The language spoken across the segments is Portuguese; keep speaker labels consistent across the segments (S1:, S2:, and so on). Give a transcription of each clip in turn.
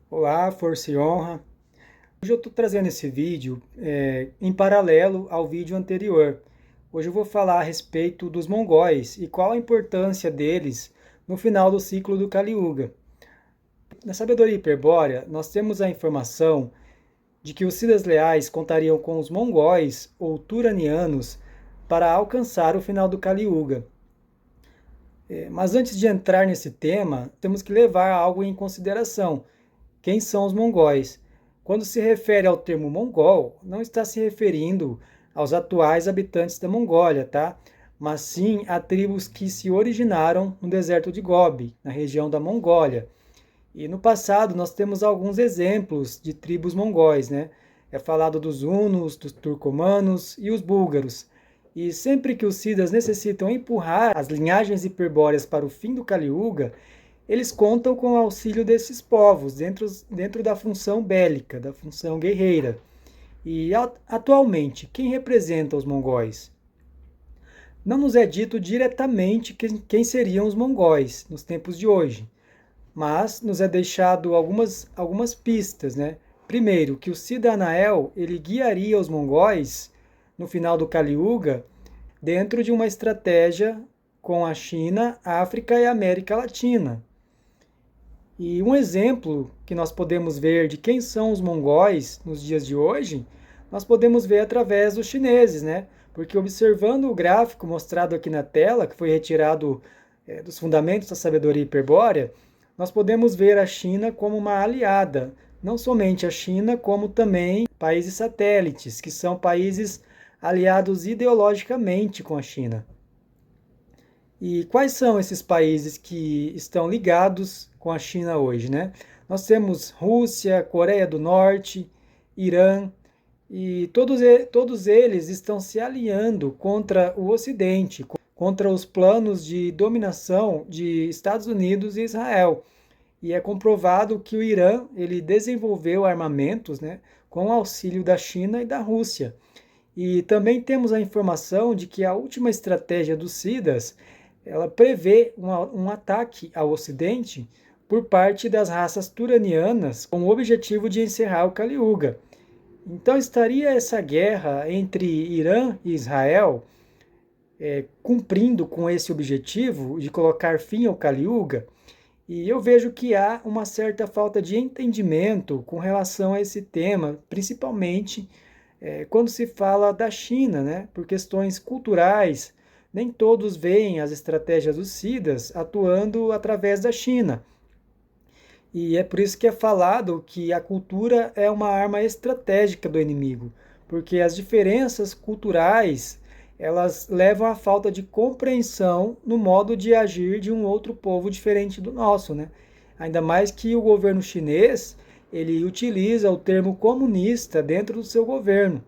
S1: Olá, força e honra. Hoje eu estou trazendo esse vídeo em paralelo ao vídeo anterior. Hoje eu vou falar a respeito dos mongóis e qual a importância deles no final do ciclo do Kali Yuga. Na sabedoria hiperbórea, nós temos a informação de que os Siddhas leais contariam com os mongóis ou turanianos para alcançar o final do Kali Yuga. Mas antes de entrar nesse tema, temos que levar algo em consideração. Quem são os mongóis? Quando se refere ao termo mongol, não está se referindo aos atuais habitantes da Mongólia, tá? Mas sim a tribos que se originaram no deserto de Gobi, na região da Mongólia. E no passado nós temos alguns exemplos de tribos mongóis, né? É falado dos hunos, dos turcomanos e os búlgaros. E sempre que os Siddhas necessitam empurrar as linhagens hiperbóreas para o fim do Kali Yuga, eles contam com o auxílio desses povos dentro da função bélica, da função guerreira. E atualmente, quem representa os mongóis? Não nos é dito diretamente quem seriam os mongóis nos tempos de hoje, mas nos é deixado algumas pistas, né? Primeiro, que o Siddha Anael ele guiaria os mongóis no final do Kali Yuga dentro de uma estratégia com a China, África e América Latina. E um exemplo que nós podemos ver de quem são os mongóis nos dias de hoje, nós podemos ver através dos chineses, né? Porque observando o gráfico mostrado aqui na tela, que foi retirado dos fundamentos da sabedoria hiperbórea, nós podemos ver a China como uma aliada, não somente a China, como também países satélites, que são países aliados ideologicamente com a China. E quais são esses países que estão ligados com a China hoje, né? Nós temos Rússia, Coreia do Norte, Irã, e todos eles estão se alinhando contra o Ocidente, contra os planos de dominação de Estados Unidos e Israel. E é comprovado que o Irã ele desenvolveu armamentos, né, com o auxílio da China e da Rússia. E também temos a informação de que a última estratégia dos Siddhas ela prevê um ataque ao Ocidente por parte das raças turanianas com o objetivo de encerrar o Kali Yuga. Então estaria essa guerra entre Irã e Israel cumprindo com esse objetivo de colocar fim ao Kali Yuga? E eu vejo que há uma certa falta de entendimento com relação a esse tema, principalmente quando se fala da China, né? Por questões culturais, nem todos veem as estratégias dos Siddhas atuando através da China. E é por isso que é falado que a cultura é uma arma estratégica do inimigo, porque as diferenças culturais elas levam à falta de compreensão no modo de agir de um outro povo diferente do nosso, né? Ainda mais que o governo chinês ele utiliza o termo comunista dentro do seu governo,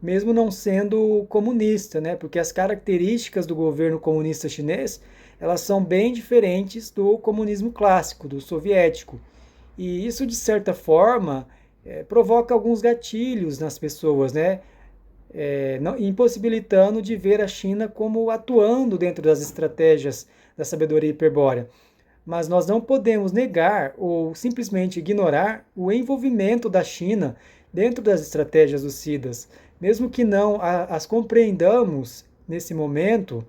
S1: mesmo não sendo comunista, né? Porque as características do governo comunista chinês, elas são bem diferentes do comunismo clássico, do soviético. E isso, de certa forma, provoca alguns gatilhos nas pessoas, né? Impossibilitando de ver a China como atuando dentro das estratégias da sabedoria hiperbórea. Mas nós não podemos negar ou simplesmente ignorar o envolvimento da China dentro das estratégias dos Siddhas. Mesmo que não as compreendamos nesse momento,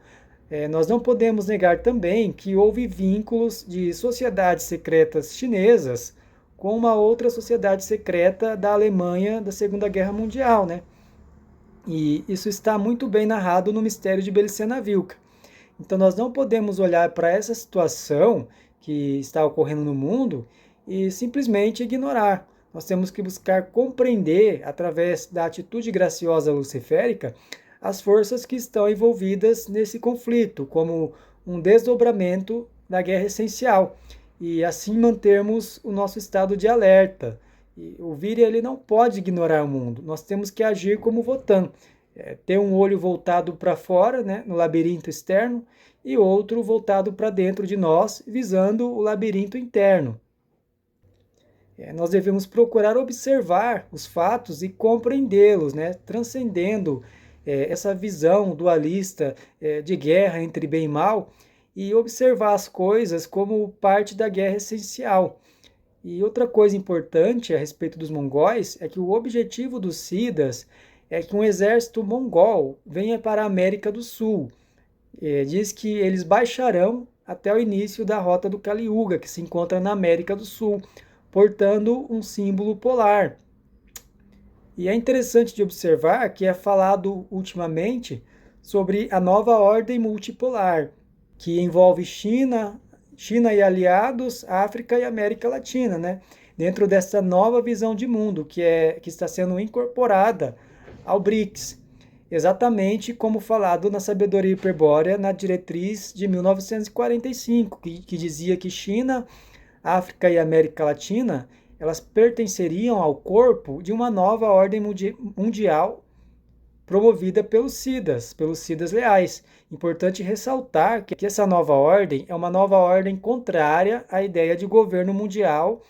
S1: nós não podemos negar também que houve vínculos de sociedades secretas chinesas com uma outra sociedade secreta da Alemanha da Segunda Guerra Mundial, né? E isso está muito bem narrado no Mistério de Belicena Vilca. Então nós não podemos olhar para essa situação que está ocorrendo no mundo e simplesmente ignorar. Nós temos que buscar compreender, através da atitude graciosa luciférica, as forças que estão envolvidas nesse conflito, como um desdobramento da guerra essencial, e assim mantermos o nosso estado de alerta. E o Viri ele não pode ignorar o mundo, nós temos que agir como Votan, ter um olho voltado para fora, né, no labirinto externo, e outro voltado para dentro de nós, visando o labirinto interno. Nós devemos procurar observar os fatos e compreendê-los, né, transcendendo essa visão dualista de guerra entre bem e mal, e observar as coisas como parte da guerra essencial. E outra coisa importante a respeito dos mongóis é que o objetivo dos Siddhas é que um exército mongol venha para a América do Sul. Diz que eles baixarão até o início da rota do Kali Yuga, que se encontra na América do Sul, portando um símbolo polar. E é interessante de observar que é falado ultimamente sobre a nova ordem multipolar, que envolve China e aliados, África e América Latina, né? Dentro dessa nova visão de mundo que está sendo incorporada ao BRICS, exatamente como falado na Sabedoria Hiperbórea, na diretriz de 1945, que dizia que China, África e América Latina, elas pertenceriam ao corpo de uma nova ordem mundial promovida pelos Siddhas leais. Importante ressaltar que essa nova ordem é uma nova ordem contrária à ideia de governo mundial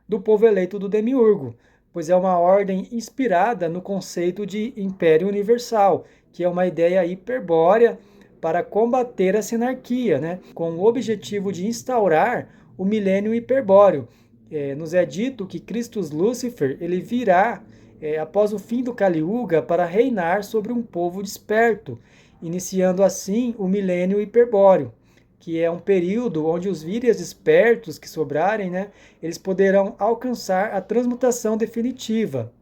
S1: do povo eleito do Demiurgo, pois é uma ordem inspirada no conceito de Império Universal, que é uma ideia hiperbórea para combater a sinarquia, né, com o objetivo de instaurar o milênio hiperbóreo. Nos é dito que Christus Lúcifer ele virá após o fim do Kali Yuga para reinar sobre um povo desperto, iniciando assim o milênio hiperbóreo, que é um período onde os vírias despertos que sobrarem, né, eles poderão alcançar a transmutação definitiva.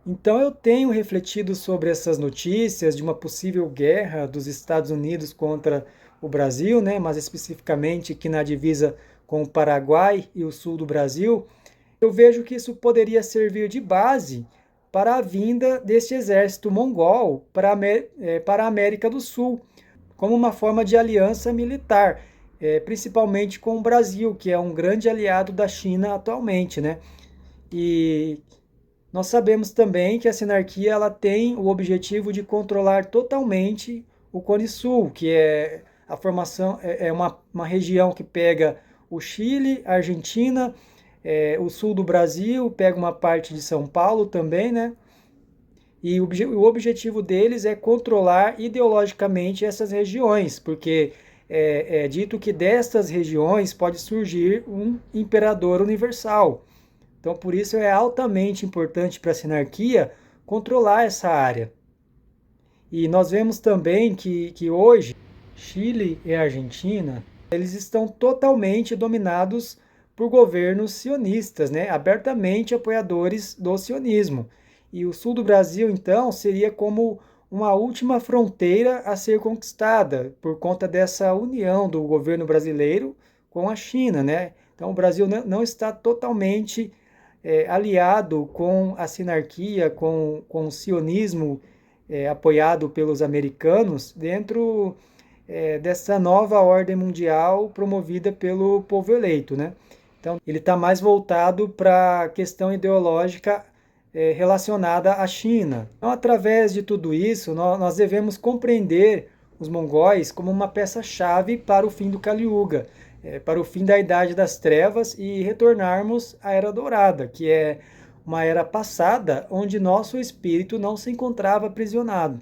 S1: Então eu tenho refletido sobre essas notícias de uma possível guerra dos Estados Unidos contra o Brasil, né, mais especificamente aqui na divisa com o Paraguai e o sul do Brasil. Eu vejo que isso poderia servir de base para a vinda deste exército mongol para a América do Sul, como uma forma de aliança militar, principalmente com o Brasil, que é um grande aliado da China atualmente, né? E nós sabemos também que a sinarquia ela tem o objetivo de controlar totalmente o Cone Sul, que é a formação, é uma região que pega o Chile, a Argentina, o sul do Brasil, pega uma parte de São Paulo também, né? E o objetivo deles é controlar ideologicamente essas regiões, porque é dito que destas regiões pode surgir um imperador universal. Então, por isso é altamente importante para a sinarquia controlar essa área. E nós vemos também que hoje, Chile e Argentina, eles estão totalmente dominados por governos sionistas, né? Abertamente apoiadores do sionismo. E o sul do Brasil, então, seria como uma última fronteira a ser conquistada por conta dessa união do governo brasileiro com a China, né? Então, o Brasil não está totalmente aliado com a sinarquia, com o sionismo apoiado pelos americanos dentro dessa nova ordem mundial promovida pelo povo eleito, né? Então, ele está mais voltado para a questão ideológica relacionada à China. Então, através de tudo isso, nós devemos compreender os mongóis como uma peça-chave para o fim do Kali Yuga, para o fim da Idade das Trevas e retornarmos à Era Dourada, que é uma era passada onde nosso espírito não se encontrava aprisionado.